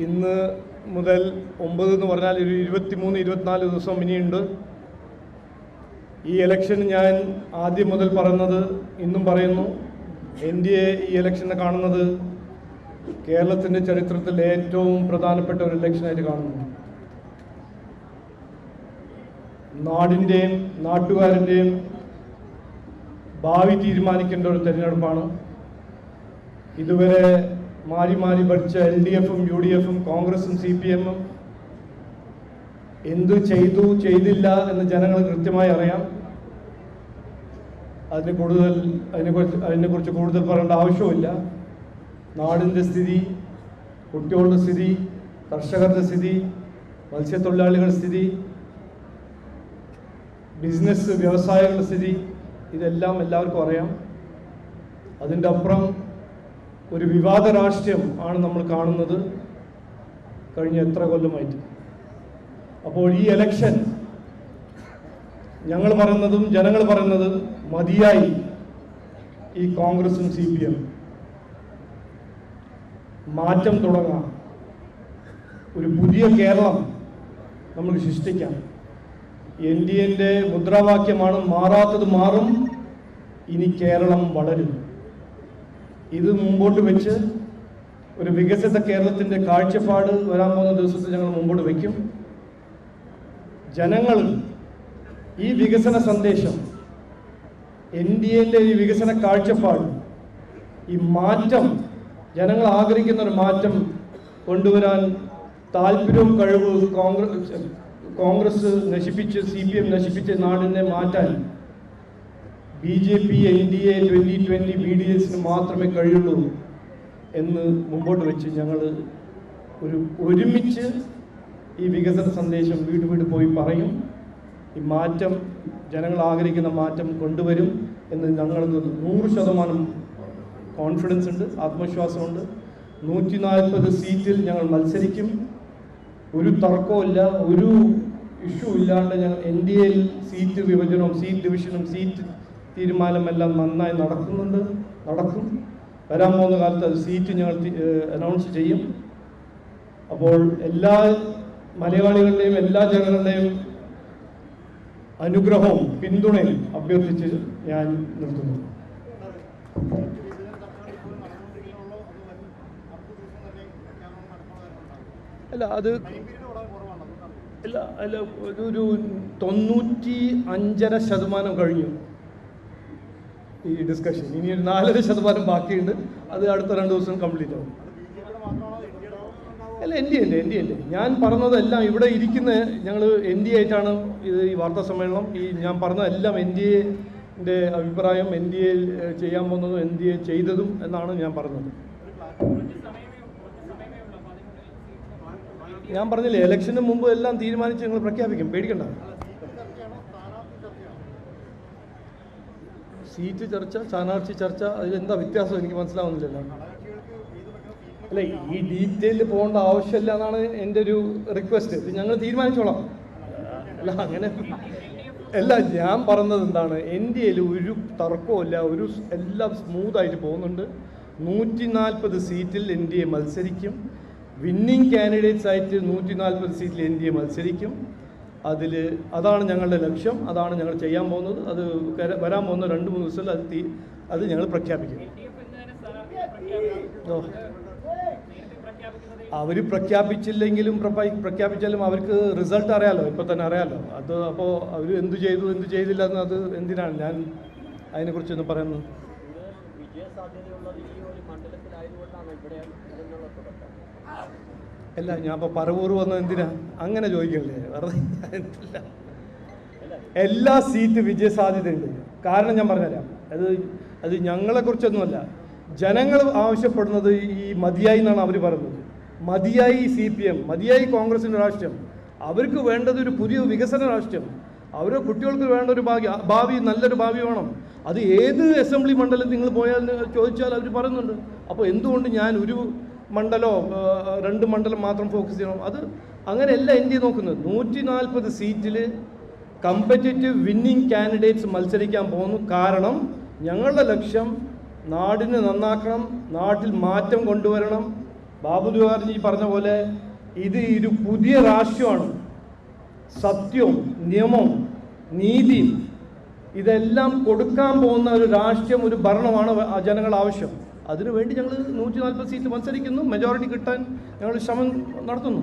ഇന്ന് മുതൽ 9 എന്ന് പറഞ്ഞാൽ ഒരു 23-24 ദിവസം ഇനിയുണ്ട്. ഈ ഇലക്ഷൻ ഞാൻ ആദ്യം മുതൽ പറയുന്നത് ഇന്നും പറയുന്നു, NDA ഈ ഇലക്ഷനെ കാണുന്നത് കേരളത്തിൻ്റെ ചരിത്രത്തിൽ ഏറ്റവും പ്രധാനപ്പെട്ട ഒരു ഇലക്ഷനായിട്ട് കാണുന്നു. നാടിൻ്റെയും നാട്ടുകാരൻ്റെയും ഭാവി തീരുമാനിക്കേണ്ട ഒരു തെരഞ്ഞെടുപ്പാണ്. ഇതുവരെ മാറി മാറി ഭരിച്ച LDFും UDFും കോൺഗ്രസും CPMും എന്തു ചെയ്തു ചെയ്തില്ല എന്ന് ജനങ്ങൾ കൃത്യമായി അറിയാം. അതിനെക്കുറിച്ച് കൂടുതൽ പറയേണ്ട ആവശ്യമില്ല. നാടിൻ്റെ സ്ഥിതി, കുട്ടികളുടെ സ്ഥിതി, കർഷകരുടെ സ്ഥിതി, മത്സ്യത്തൊഴിലാളികളുടെ സ്ഥിതി, ബിസിനസ് വ്യവസായങ്ങളുടെ സ്ഥിതി, ഇതെല്ലാം എല്ലാവർക്കും അറിയാം. അതിൻ്റെ അപ്പുറം ഒരു വിവാദ രാഷ്ട്രീയം ആണ് നമ്മൾ കാണുന്നത് കഴിഞ്ഞ എത്ര കൊല്ലമായിട്ട്. അപ്പോൾ ഈ ഇലക്ഷൻ ഞങ്ങൾ പറയുന്നതും ജനങ്ങൾ പറയുന്നതും മതിയായി. ഈ കോൺഗ്രസും CPM മാറ്റം തുടങ്ങാം. ഒരു പുതിയ കേരളം നമുക്ക് സൃഷ്ടിക്കാം. NDAൻ്റെ മുദ്രാവാക്യമാണ് മാറാത്തത് മാറും, ഇനി കേരളം വളരും. ഇത് മുമ്പോട്ട് വെച്ച് ഒരു വികസിത കേരളത്തിൻ്റെ കാഴ്ചപ്പാട് വരാൻ പോകുന്ന ദിവസത്തിൽ ഞങ്ങൾ മുമ്പോട്ട് വയ്ക്കും. ജനങ്ങൾ ഈ വികസന സന്ദേശം, NDAൻ്റെ ഈ വികസന കാഴ്ചപ്പാട്, ഈ മാറ്റം, ജനങ്ങൾ ആഗ്രഹിക്കുന്ന ഒരു മാറ്റം കൊണ്ടുവരാൻ താല്പര്യവും കഴിവും കോൺഗ്രസ് നശിപ്പിച്ച് CPM നശിപ്പിച്ച് നാടിനെ മാറ്റാൻ BJP NDA 2020 BDSന് മാത്രമേ കഴിയുള്ളൂ എന്ന് മുമ്പോട്ട് വെച്ച് ഞങ്ങൾ ഒരുമിച്ച് ഈ വികസന സന്ദേശം വീട് വീട് പോയി പറയും. ഈ മാറ്റം, ജനങ്ങൾ ആഗ്രഹിക്കുന്ന മാറ്റം കൊണ്ടുവരും എന്ന് ഞങ്ങൾക്ക് 100% കോൺഫിഡൻസ് ഉണ്ട്, ആത്മവിശ്വാസമുണ്ട്. 140 സീറ്റിൽ ഞങ്ങൾ മത്സരിക്കും. ഒരു തർക്കമില്ല, ഒരു ഇഷ്യൂ ഇല്ലാണ്ട് ഞങ്ങൾ NDAയിൽ സീറ്റ് വിഭജനവും സീറ്റ് ഡിവിഷനും സീറ്റ് തീരുമാനമെല്ലാം നന്നായി നടക്കും. വരാൻ പോകുന്ന കാലത്ത് അത് സീറ്റ് ഞങ്ങൾ അനൗൺസ് ചെയ്യും. അപ്പോൾ എല്ലാ മലയാളികളുടെയും എല്ലാ ജനങ്ങളുടെയും അനുഗ്രഹവും പിന്തുണയും അഭ്യർത്ഥിച്ച് ഞാൻ നിർത്തുന്നു. ഒരു 95.5% കഴിഞ്ഞു ഈ ഡിസ്കഷൻ. ഇനി ഒരു 4% ബാക്കിയുണ്ട്. അത് അടുത്ത 2 ദിവസം കംപ്ലീറ്റ് ആവും. അല്ല, NDA ഞാൻ പറഞ്ഞതെല്ലാം ഇവിടെ ഇരിക്കുന്ന ഞങ്ങൾ NDA ആയിട്ടാണ് ഈ വാർത്താ സമ്മേളനം. ഞാൻ പറഞ്ഞതെല്ലാം NDAൻ്റെ അഭിപ്രായം, NDA ചെയ്യാൻ പോകുന്നതും NDA ചെയ്തതും എന്നാണ് ഞാൻ പറഞ്ഞത്. ഞാൻ പറഞ്ഞില്ലേ, ഇലക്ഷന് മുമ്പ് എല്ലാം തീരുമാനിച്ച് ഞങ്ങൾ പ്രഖ്യാപിക്കും, പേടിക്കണ്ട. സീറ്റ് ചർച്ച, സ്ഥാനാർത്ഥി ചർച്ച, അതിലെന്താ വ്യത്യാസം എനിക്ക് മനസ്സിലാവുന്നില്ലല്ലോ. അല്ല, ഈ ഡീറ്റെയിലിൽ പോകേണ്ട ആവശ്യമില്ല എന്നാണ് എൻ്റെ ഒരു റിക്വസ്റ്റ്. ഇത് ഞങ്ങൾ തീരുമാനിച്ചോളാം. അല്ല, അങ്ങനെ അല്ല, ഞാൻ പറഞ്ഞത് എന്താണ്, NDAയിൽ ഒരു തർക്കമില്ല, എല്ലാം സ്മൂത്തായിട്ട് പോകുന്നുണ്ട്. 140 സീറ്റിൽ NDA മത്സരിക്കും. വിന്നിങ് കാൻഡിഡേറ്റ്സ് ആയിട്ട് 140 സീറ്റിൽ NDA മത്സരിക്കും. അതാണ് ഞങ്ങളുടെ ലക്ഷ്യം, അതാണ് ഞങ്ങൾ ചെയ്യാൻ പോകുന്നത്. അത് വരാൻ പോകുന്ന 2-3 ദിവസത്തിൽ അത് ഞങ്ങൾ പ്രഖ്യാപിക്കും. അവർ പ്രഖ്യാപിച്ചില്ലെങ്കിലും പ്രഖ്യാപിച്ചാലും അവർക്ക് റിസൾട്ട് അറിയാലോ, ഇപ്പം തന്നെ അറിയാലോ. അത് അപ്പോൾ അവർ എന്ത് ചെയ്തു എന്ത് ചെയ്തില്ല എന്ന് അത് എന്തിനാണ് ഞാൻ അതിനെക്കുറിച്ചൊന്ന് പറയുന്നത്. അല്ല, ഞാൻ ഇപ്പോൾ പറവൂർ വന്നത് എന്തിനാ അങ്ങനെ ചോദിക്കല്ലേ, വെറുതെ. എല്ലാ സീറ്റ് വിജയസാധ്യതയുണ്ട്. കാരണം ഞാൻ പറഞ്ഞുതരാം. അത് ഞങ്ങളെക്കുറിച്ചൊന്നുമല്ല, ജനങ്ങൾ ആവശ്യപ്പെടുന്നത് ഈ മതിയായി എന്നാണ് അവർ പറയുന്നത്. മതിയായി CPM, മതിയായി കോൺഗ്രസിൻ്റെ രാഷ്ട്രീയം. അവർക്ക് വേണ്ടത് ഒരു പുതിയ വികസന രാഷ്ട്രീയം. അവരെ കുട്ടികൾക്ക് വേണ്ട ഒരു ഭാവി, നല്ലൊരു ഭാവി വേണം. അത് ഏത് അസംബ്ലി മണ്ഡലത്തിൽ നിങ്ങൾ പോയാൽ ചോദിച്ചാൽ അവർ പറയുന്നുണ്ട്. അപ്പോൾ എന്തുകൊണ്ട് ഞാൻ ഒരു മണ്ഡലമോ 2 മണ്ഡലം മാത്രം ഫോക്കസ് ചെയ്യണം? അത് അങ്ങനെയല്ല NDA നോക്കുന്നത്. 140 സീറ്റിൽ കമ്പറ്റീറ്റീവ് വിന്നിങ് കാൻഡിഡേറ്റ്സ് മത്സരിക്കാൻ പോകുന്നു. കാരണം ഞങ്ങളുടെ ലക്ഷ്യം നാടിനെ നന്നാക്കണം, നാട്ടിൽ മാറ്റം കൊണ്ടുവരണം, ബാബു തിവാരി പറഞ്ഞ പോലെ ഇത് ഒരു പുതിയ രാഷ്ട്രമാണ്. സത്യവും നിയമവും നീതിയും ഇതെല്ലാം കൊടുക്കാൻ പോകുന്ന ഒരു രാഷ്ട്രീയം, ഒരു ഭരണമാണ് ജനങ്ങൾ ആവശ്യം. അതിനുവേണ്ടി ഞങ്ങൾ 140 സീറ്റ് മത്സരിക്കുന്നു, മെജോറിറ്റി കിട്ടാൻ ഞങ്ങൾ ശ്രമം നടത്തുന്നു.